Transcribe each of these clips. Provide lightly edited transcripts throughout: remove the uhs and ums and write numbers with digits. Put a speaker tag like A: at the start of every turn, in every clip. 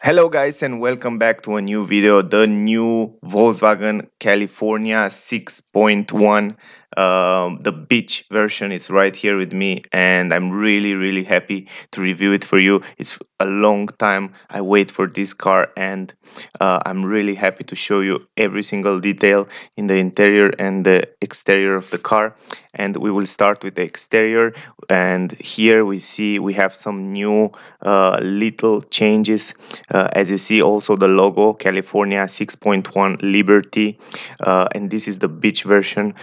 A: Hello guys and welcome back to a new video. The new Volkswagen California 6.1, the beach version is right here with me, and I'm really happy to review it for you. It's a long time I wait for this car, and I'm really happy to show you every single detail in the interior and the exterior of the car. And we will start with the exterior, and here we have some new little changes. As you see, also the logo California 6.1 Liberty, and this is the beach version.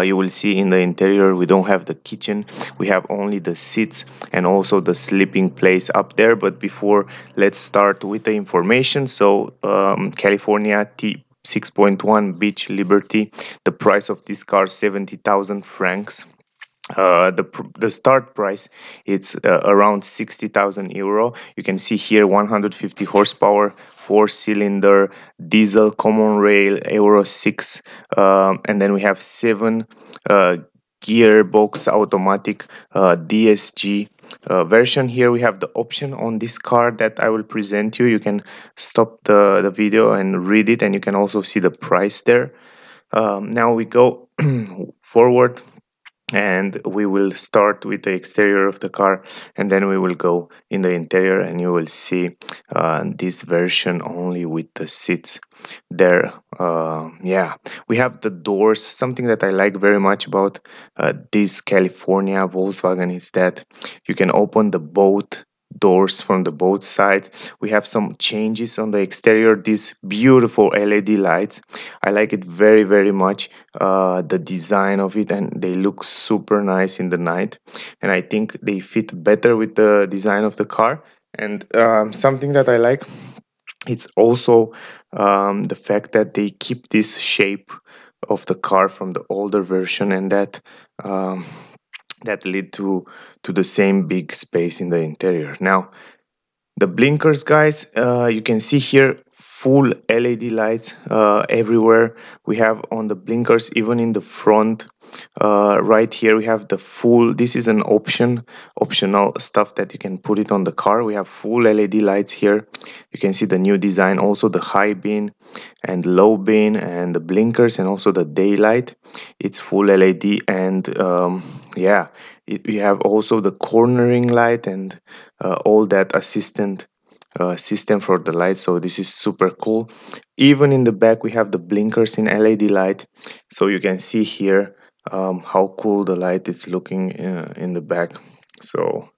A: You will see in the interior we don't have the kitchen, we have only the seats and also the sleeping place up there. But before, let's start with the information. So California T 6.1 Beach Liberty, the price of this car 70,000 francs. The start price, it's around 60,000 euro. You can see here 150 horsepower, 4-cylinder diesel, common rail, Euro 6, and then we have 7 uh, gearbox automatic DSG version. Here we have the option on this car that I will present you. You can stop the video and read it, and you can also see the price there. Now we go forward, and we will start with the exterior of the car, and then we will go in the interior, and you will see this version only with the seats there. Yeah, we have the doors. Something that I like very much about this California Volkswagen is that you can open the both doors from the both sides. We have some changes on the exterior, these beautiful LED lights. I like it very much, the design of it, and they look super nice in the night, and I think they fit better with the design of the car. And something that I like, it's also the fact that they keep this shape of the car from the older version, and um, that lead to the same big space in the interior. Now the blinkers, guys, you can see here full LED lights everywhere. We have on the blinkers, even in the front. Right here we have the full, this is an optional stuff that you can put it on the car. We have full LED lights here. You can see the new design, also the high beam and low beam, and the blinkers, and also the daylight. It's full LED. And yeah, we have also the cornering light and all that assistant system for the light. So this is super cool. Even in the back we have the blinkers in LED light, so you can see here how cool the light is looking in the back. So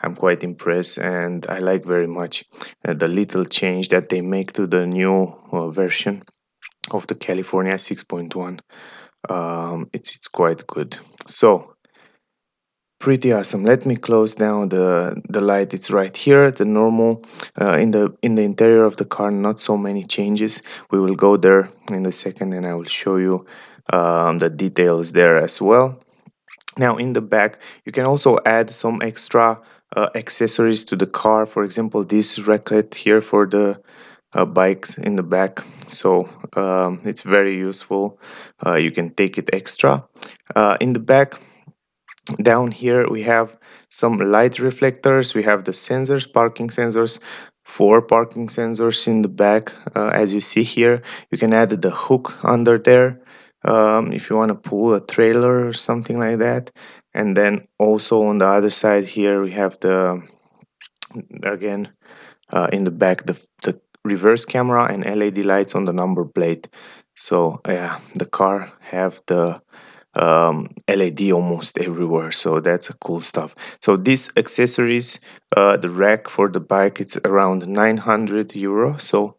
A: I'm quite impressed, and I like very much the little change that they make to the new version of the California 6.1. It's quite good. So pretty awesome. Let me close down the light. It's right here, the normal. In the interior of the car, not so many changes. We will go there in a second, and I will show you the details there as well. Now in the back, you can also add some extra accessories to the car. For example, this racket here for the bikes in the back. So it's very useful. You can take it extra. In the back, down here we have some light reflectors. We have the sensors, parking sensors, 4 parking sensors in the back. As you see here, you can add the hook under there if you want to pull a trailer or something like that. And then also on the other side here we have the, again, in the back, the reverse camera and LED lights on the number plate. So yeah, the car have the LED almost everywhere, so that's a cool stuff. So these accessories, the rack for the bike, it's around 900 euro. So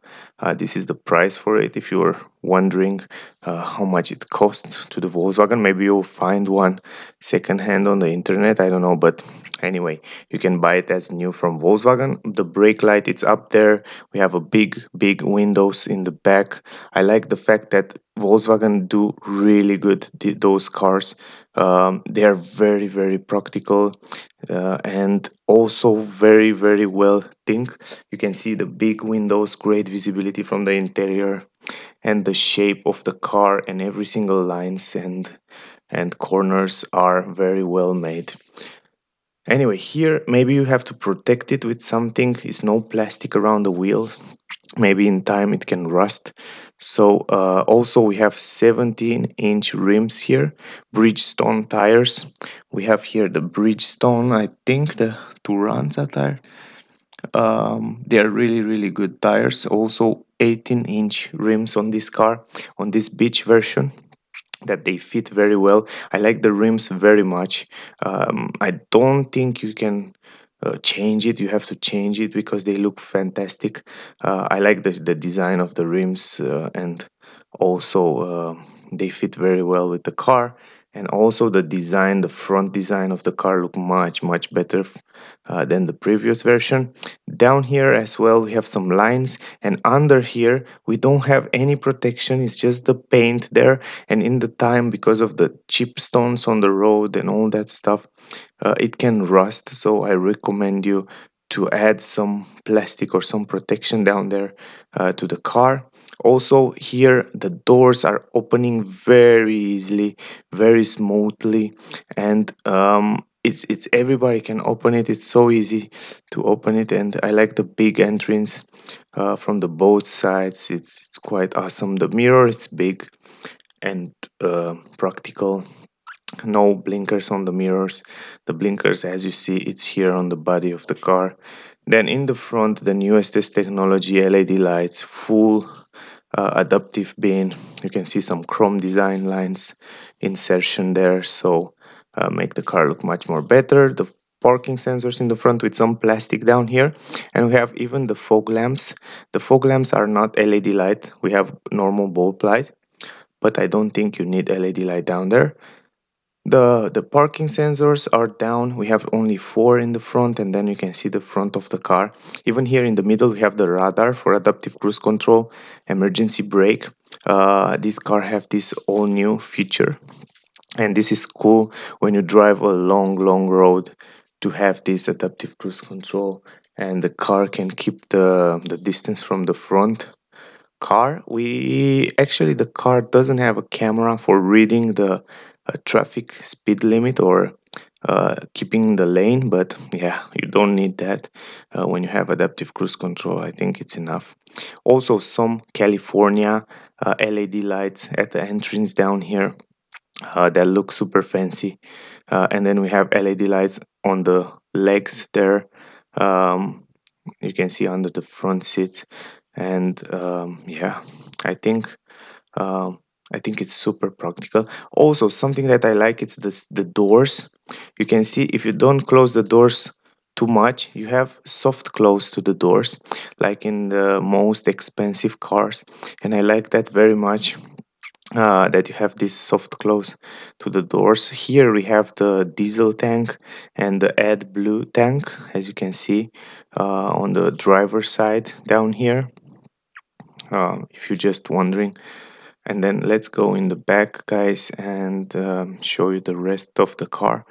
A: this is the price for it. If you're wondering how much it costs to the Volkswagen, maybe you'll find one secondhand on the internet, I don't know. But anyway, you can buy it as new from Volkswagen. The brake light, it's up there. We have a big windows in the back. I like the fact that Volkswagen do really good those cars. They are very practical, and also very well think. You can see the big windows, great visibility from the interior, and the shape of the car, and every single lines and corners are very well made. Anyway, here maybe you have to protect it with something. It's no plastic around the wheels. Maybe in time it can rust. So also we have 17-inch rims here, Bridgestone tires. We have here the Bridgestone, I think the Turanza tire. They are really good tires. Also 18-inch rims on this car, on this beach version, that they fit very well. I like the rims very much. I don't think you can change it. You have to change it because they look fantastic. I like the design of the rims, and also they fit very well with the car. And also the design, the front design of the car look much better than the previous version. Down here as well we have some lines, and under here we don't have any protection. It's just the paint there, and in the time, because of the chip stones on the road and all that stuff, it can rust. So I recommend you to add some plastic or some protection down there to the car. Also here the doors are opening very easily, very smoothly, and it's everybody can open it. It's so easy to open it, and I like the big entrance from the both sides. It's quite awesome. The mirror is big and practical. No blinkers on the mirrors. The blinkers, as you see, it's here on the body of the car. Then in the front, the newest technology, LED lights, full adaptive beam. You can see some chrome design lines insertion there, so make the car look much more better. The parking sensors in the front with some plastic down here, and we have even the fog lamps. The fog lamps are not LED light. We have normal bulb light, but I don't think you need LED light down there. The parking sensors are down. We have only four in the front, and then you can see the front of the car. Even here in the middle we have the radar for adaptive cruise control, emergency brake. This car have this all new feature, and this is cool when you drive a long road, to have this adaptive cruise control, and the car can keep the distance from the front car. We actually, the car doesn't have a camera for reading the traffic speed limit or keeping the lane, but yeah, you don't need that when you have adaptive cruise control. I think it's enough. Also some California LED lights at the entrance down here that look super fancy, and then we have LED lights on the legs there. um, you can see under the front seat, and yeah, I think um, I think it's super practical. Also, something that I like, it's the doors. You can see if you don't close the doors too much, you have soft close to the doors, like in the most expensive cars, and I like that very much. That you have this soft close to the doors. Here we have the diesel tank and the AdBlue tank, as you can see on the driver's side down here, if you're just wondering. And then let's go in the back, guys, and show you the rest of the car.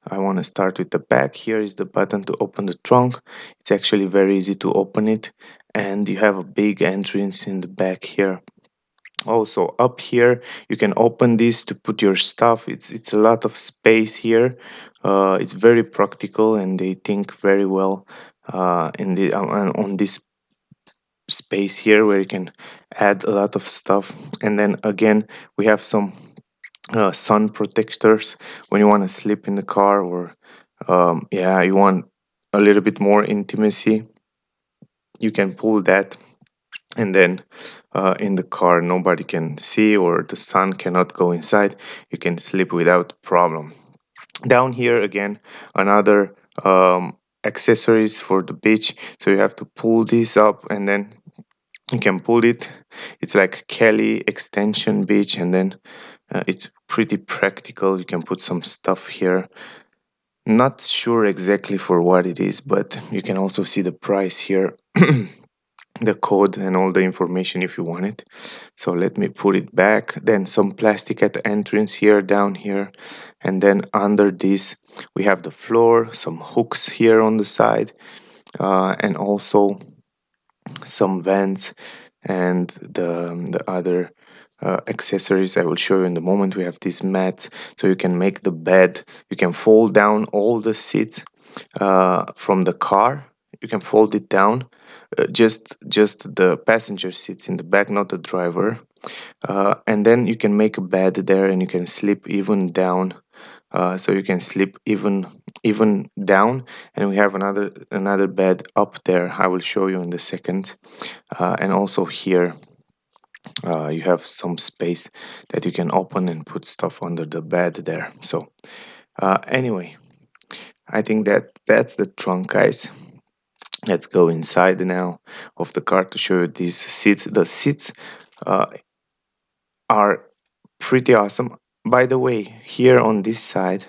A: I want to start with the back. Here is the button to open the trunk. It's actually very easy to open it, and you have a big entrance in the back here. Also up here you can open this to put your stuff. It's a lot of space here. It's very practical, and they think very well in the on this space here, where you can add a lot of stuff. And then again we have some sun protectors when you want to sleep in the car, or yeah, you want a little bit more intimacy. You can pull that, and then in the car nobody can see, or the sun cannot go inside. You can sleep without problem. Down here again, another accessories for the beach. So you have to pull this up, and then you can pull it. It's like Kelly extension beach, and then it's pretty practical. You can put some stuff here. Not sure exactly for what it is, but you can also see the price here. The code and all the information if you want it. So let me put it back. Then some plastic at the entrance here, down here, and then under this we have the floor, some hooks here on the side, and also some vents, and the other accessories I will show you in the moment. We have this mat, so you can make the bed. You can fold down all the seats, from the car. You can fold it down, just the passenger seats in the back, not the driver. And then you can make a bed there, and you can sleep even down. So you can sleep even down, and we have another bed up there. I will show you in the second. And also here, you have some space that you can open and put stuff under the bed there. So anyway, I think that's the trunk, guys. Let's go inside now of the car to show you these seats. The seats uh, are pretty awesome. By the way, here on this side,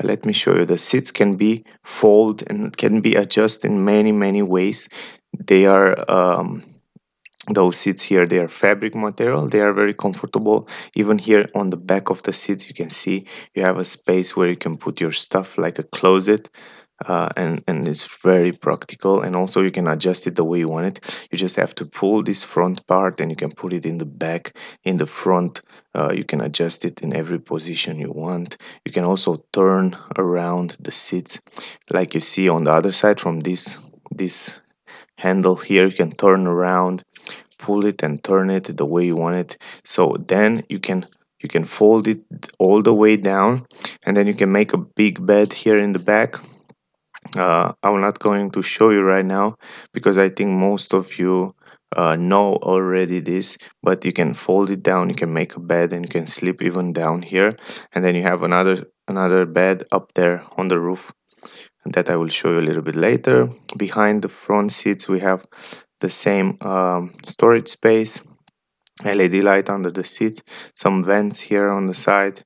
A: let me show you. The seats can be fold and can be adjusted in many ways. They are those seats here, they are fabric material. They are very comfortable. Even here on the back of the seats, you can see you have a space where you can put your stuff, like a closet. And it's very practical, and also you can adjust it the way you want it. You just have to pull this front part, and you can put it in the back. In the front, you can adjust it in every position you want. You can also turn around the seats, like you see on the other side. From this handle here, you can turn around, pull it and turn it the way you want it. So then you can fold it all the way down, and then you can make a big bed here in the back. I'm not going to show you right now because I think most of you know already this, but you can fold it down, you can make a bed, and you can sleep even down here. And then you have another bed up there on the roof that I will show you a little bit later. Behind the front seats, we have the same storage space, LED light under the seat, some vents here on the side.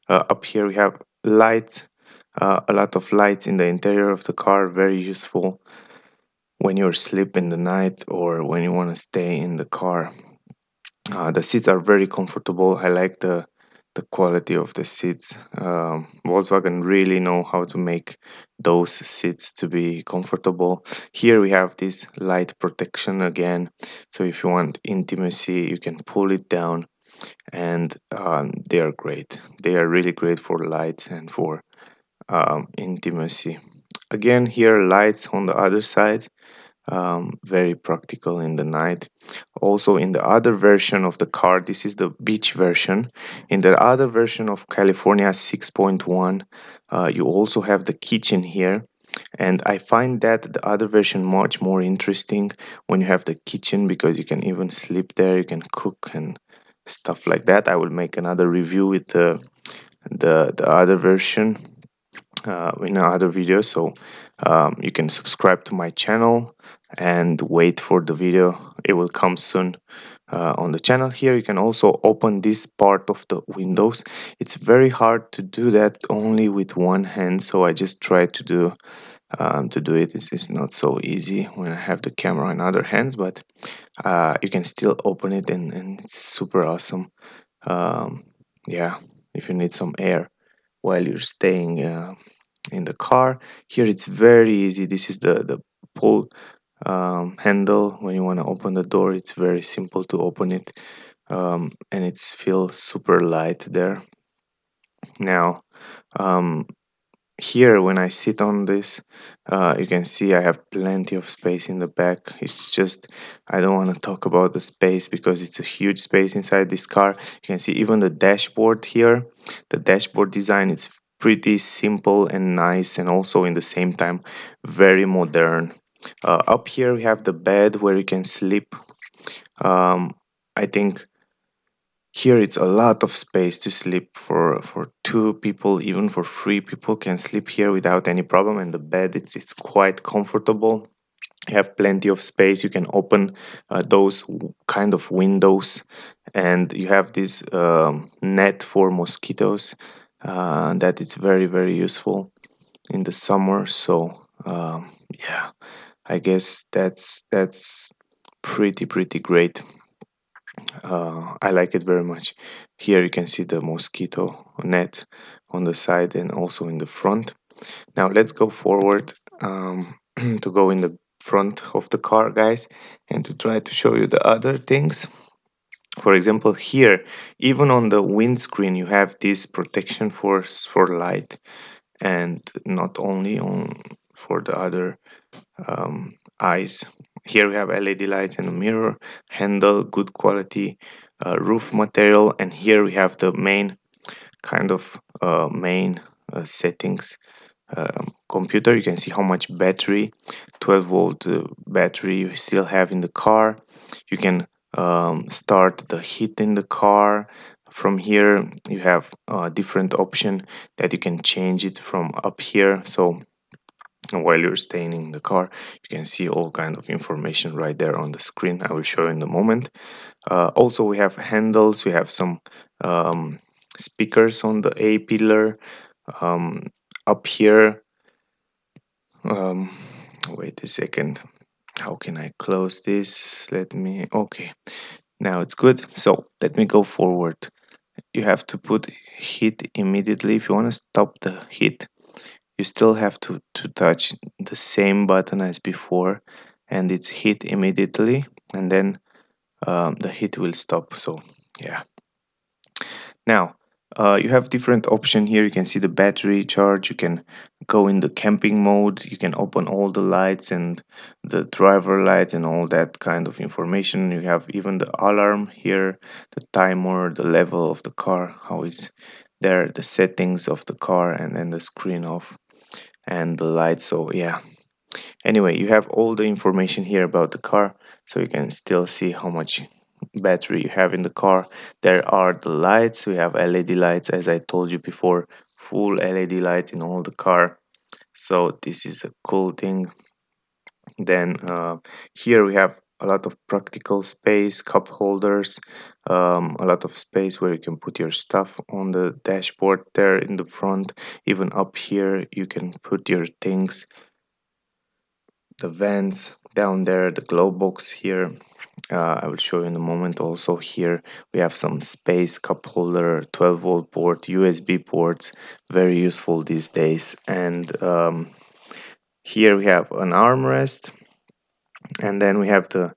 A: Up here we have lights, a lot of lights in the interior of the car, very useful when you're asleep in the night or when you want to stay in the car. The seats are very comfortable. I like the quality of the seats. Volkswagen really know how to make those seats to be comfortable. Here we have this light protection again. So if you want intimacy, you can pull it down, and they are great. They are really great for light and for intimacy. Again, here lights on the other side, very practical in the night. Also, in the other version of the car, this is the beach version. In the other version of California 6.1, you also have the kitchen here. And I find that the other version much more interesting when you have the kitchen, because you can even sleep there, you can cook and stuff like that. I will make another review with the other version in another video. So you can subscribe to my channel and wait for the video. It will come soon on the channel. Here you can also open this part of the windows. It's very hard to do that only with one hand, so I just try to do it. This is not so easy when I have the camera in other hands, but you can still open it, and it's super awesome. um, yeah, if you need some air while you're staying in the car. Here it's very easy. This is the pull handle. When you want to open the door, it's very simple to open it, and it feels super light there. Now, um, here when I sit on this, you can see I have plenty of space in the back. It's just, I don't want to talk about the space because it's a huge space inside this car. You can see even the dashboard here. The dashboard design is pretty simple and nice, and also in the same time very modern. Up here we have the bed where you can sleep. I think here it's a lot of space to sleep for two people, even for three people can sleep here without any problem. And the bed, it's quite comfortable. You have plenty of space. You can open those kind of windows, and you have this net for mosquitoes. That it's very useful in the summer. So yeah, I guess that's pretty great. I like it very much. Here you can see the mosquito net on the side and also in the front. Now let's go forward, to go in the front of the car, guys, and to try to show you the other things. For example, here, even on the windscreen, you have this protection for light, and not only for the other eyes. Here we have LED lights and a mirror, handle, good quality roof material, and here we have the main kind of main settings computer. You can see how much battery, 12-volt battery you still have in the car. You can start the heat in the car. From here you have a different option that you can change it from up here. So while you're staying in the car, you can see all kind of information right there on the screen. I will show you in a moment. Also, we have handles, we have some speakers on the A pillar. um, Up here, um, wait a second, how can I close this? Let me, okay, now it's good. So let me go forward. You have to put heat immediately. If you want to stop the heat, you still have to touch the same button as before, and it's hit immediately, and then the heat will stop. So yeah. Now you have different option here. You can see the battery charge. You can go in the camping mode. You can open all the lights and the driver light and all that kind of information. You have even the alarm here, the timer, the level of the car, how is there, the settings of the car, and then the screen off and the lights. So yeah, anyway, you have all the information here about the car, so you can still see how much battery you have in the car. There are the lights. We have LED lights, as I told you before, full LED lights in all the car. So this is a cool thing. Then here we have a lot of practical space, cup holders, a lot of space where you can put your stuff on the dashboard there in the front. Even up here you can put your things, the vents down there, the glow box here. I will show you in a moment. Also here we have some space, cup holder, 12-volt port, USB ports, very useful these days. And here we have an armrest, and then we have the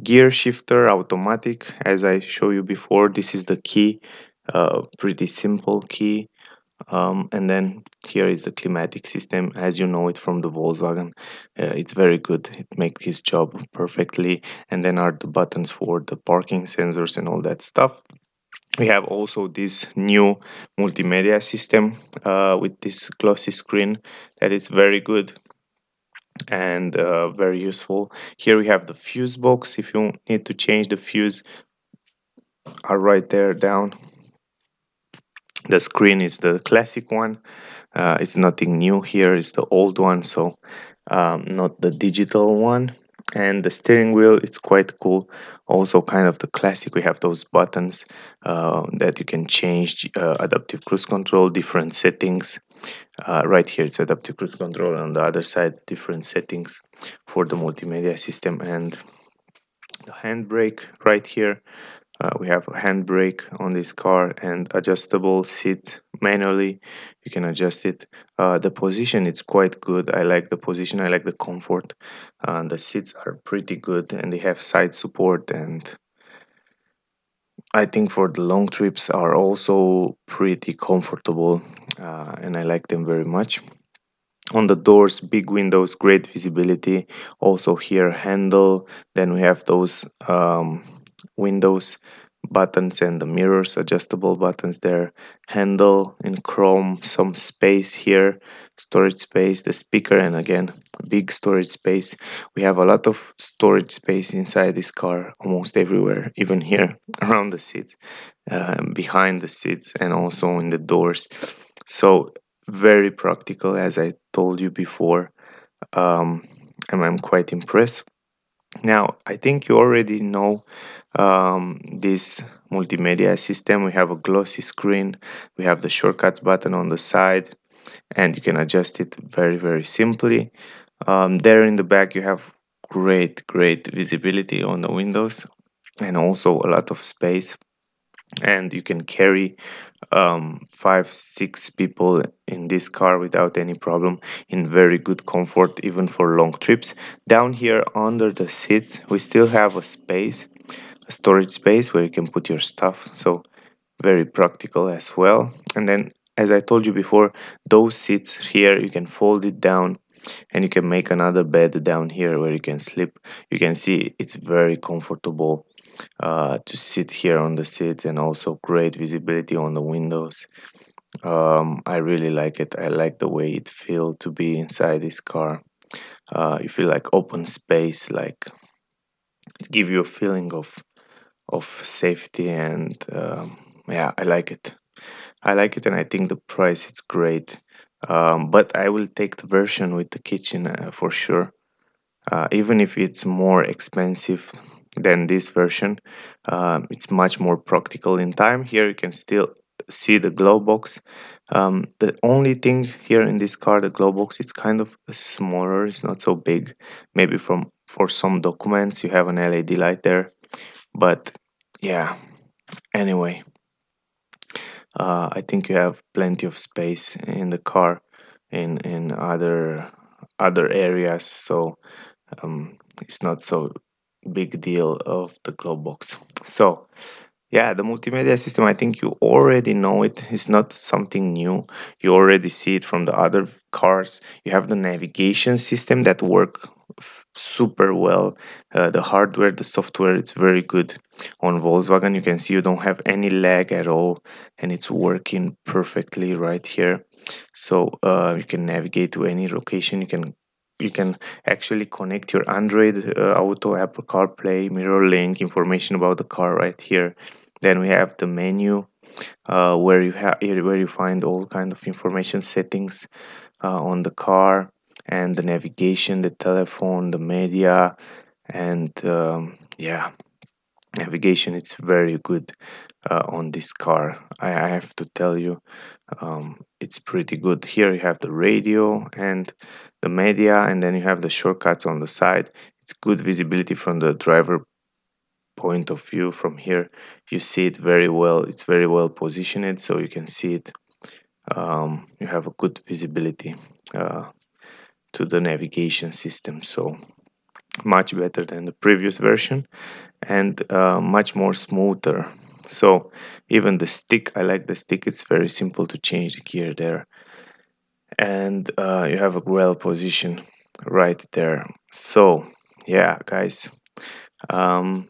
A: gear shifter, automatic, as I show you before. This is the key, pretty simple key. And then here is the climatic system, as you know it from the Volkswagen. It's very good, it makes his job perfectly. And then are the buttons for the parking sensors and all that stuff. We have also this new multimedia system with this glossy screen that is very good and very useful. Here we have the fuse box. If you need to change the fuse, are right there down. The screen is the classic one. It's nothing new here, it's the old one, so not the digital one. And the steering wheel, it's quite cool, also kind of the classic. We have those buttons that you can change, adaptive cruise control, different settings. Right here it's adaptive cruise control, on the other side different settings for the multimedia system. And the handbrake right here, we have a handbrake on this car, and adjustable seat manually. You can adjust it. The position, it's quite good. I like the position, I like the comfort. The seats are pretty good, and they have side support, and I think for the long trips are also pretty comfortable, and I like them very much. On the doors, big windows, great visibility. Also here handle, then we have those windows buttons and the mirrors, adjustable buttons there. Handle in chrome, some space here, storage space, the speaker, and again big storage space. We have a lot of storage space inside this car, almost everywhere, even here around the seats, behind the seats, and also in the doors. So very practical, as I told you before. And I'm quite impressed. Now, I think you already know this multimedia system. We have a glossy screen, we have the shortcuts button on the side, and you can adjust it very, very simply. There in the back, you have great visibility on the windows, and also a lot of space. And you can carry 5-6 people in this car without any problem, in very good comfort, even for long trips. Down here under the seats we still have a space, a storage space where you can put your stuff, so very practical as well. And then, as I told you before, those seats here, you can fold it down and you can make another bed down here where you can sleep. You can see it's very comfortable to sit here on the seat, and also great visibility on the windows. I really like it. I like the way it feels to be inside this car. You feel like open space, like it give you a feeling of safety, and yeah, I like it. I like it, and I think the price is great. But I will take the version with the kitchen for sure. Even if it's more expensive than this version, it's much more practical in time. Here you can still see the glow box. The only thing here in this car, the glow box, it's kind of smaller. It's not so big. Maybe from for some documents you have an LED light there, but yeah. Anyway, I think you have plenty of space in the car in other areas, so it's not so big deal of the glow box. So yeah, the multimedia system, I think you already know it. It's not something new. You already see it from the other cars. You have the navigation system that work super well. The hardware, the software, it's very good. On Volkswagen, you can see you don't have any lag at all, and it's working perfectly right here. So you can navigate to any location. You can actually connect your Android Auto, Apple CarPlay, Mirror Link, information about the car right here. Then we have the menu where you find all kind of information settings on the car, and the navigation, the telephone, the media, and yeah, navigation. It's very good on this car. I have to tell you, it's pretty good. Here you have the radio and the media, and then you have the shortcuts on the side. It's good visibility from the driver point of view. From here you see it very well. It's very well positioned, so you can see it. You have a good visibility to the navigation system, so much better than the previous version, and much more smoother. So even the stick, I like the stick. It's very simple to change the gear there, and you have a well position right there. So yeah, guys, um,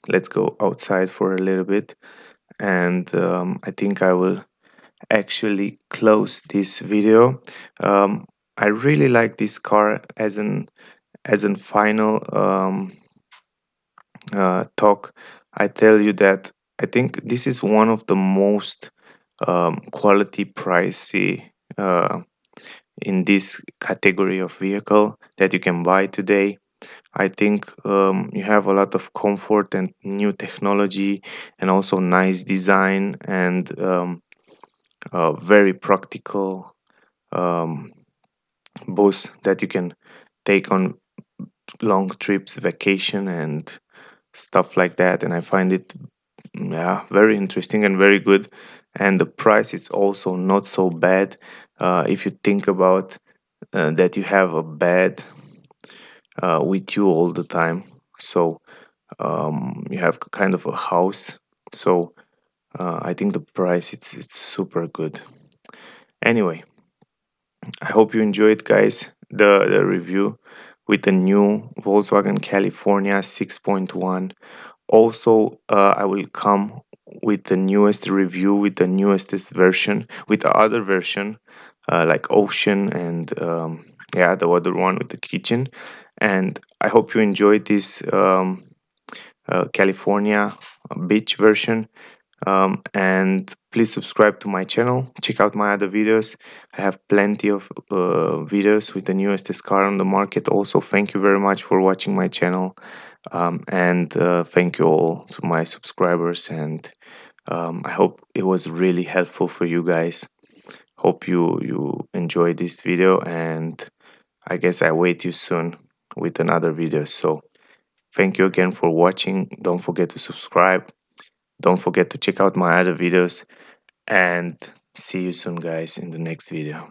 A: let's go outside for a little bit, and I think I will actually close this video. I really like this car. As an final talk, I tell you that I think this is one of the most quality pricey in this category of vehicle that you can buy today. I think you have a lot of comfort and new technology, and also nice design, and very practical um, bus that you can take on long trips, vacation, and stuff like that. And I find it, yeah, very interesting and very good. And the price is also not so bad if you think about that you have a bed with you all the time. So you have kind of a house. So I think the price, it's super good. Anyway, I hope you enjoyed, guys, the review with the new Volkswagen California 6.1. Also, I will come with the newest review, with the newest version, with the other version, like Ocean, and yeah, the other one with the kitchen. And I hope you enjoyed this California beach version. And please subscribe to my channel. Check out my other videos. I have plenty of videos with the newest car on the market. Also, thank you very much for watching my channel, and thank you all to my subscribers. And I hope it was really helpful for you guys. Hope you enjoyed this video, and I guess I wait you soon with another video. So thank you again for watching. Don't forget to subscribe. Don't forget to check out my other videos, and see you soon, guys, in the next video.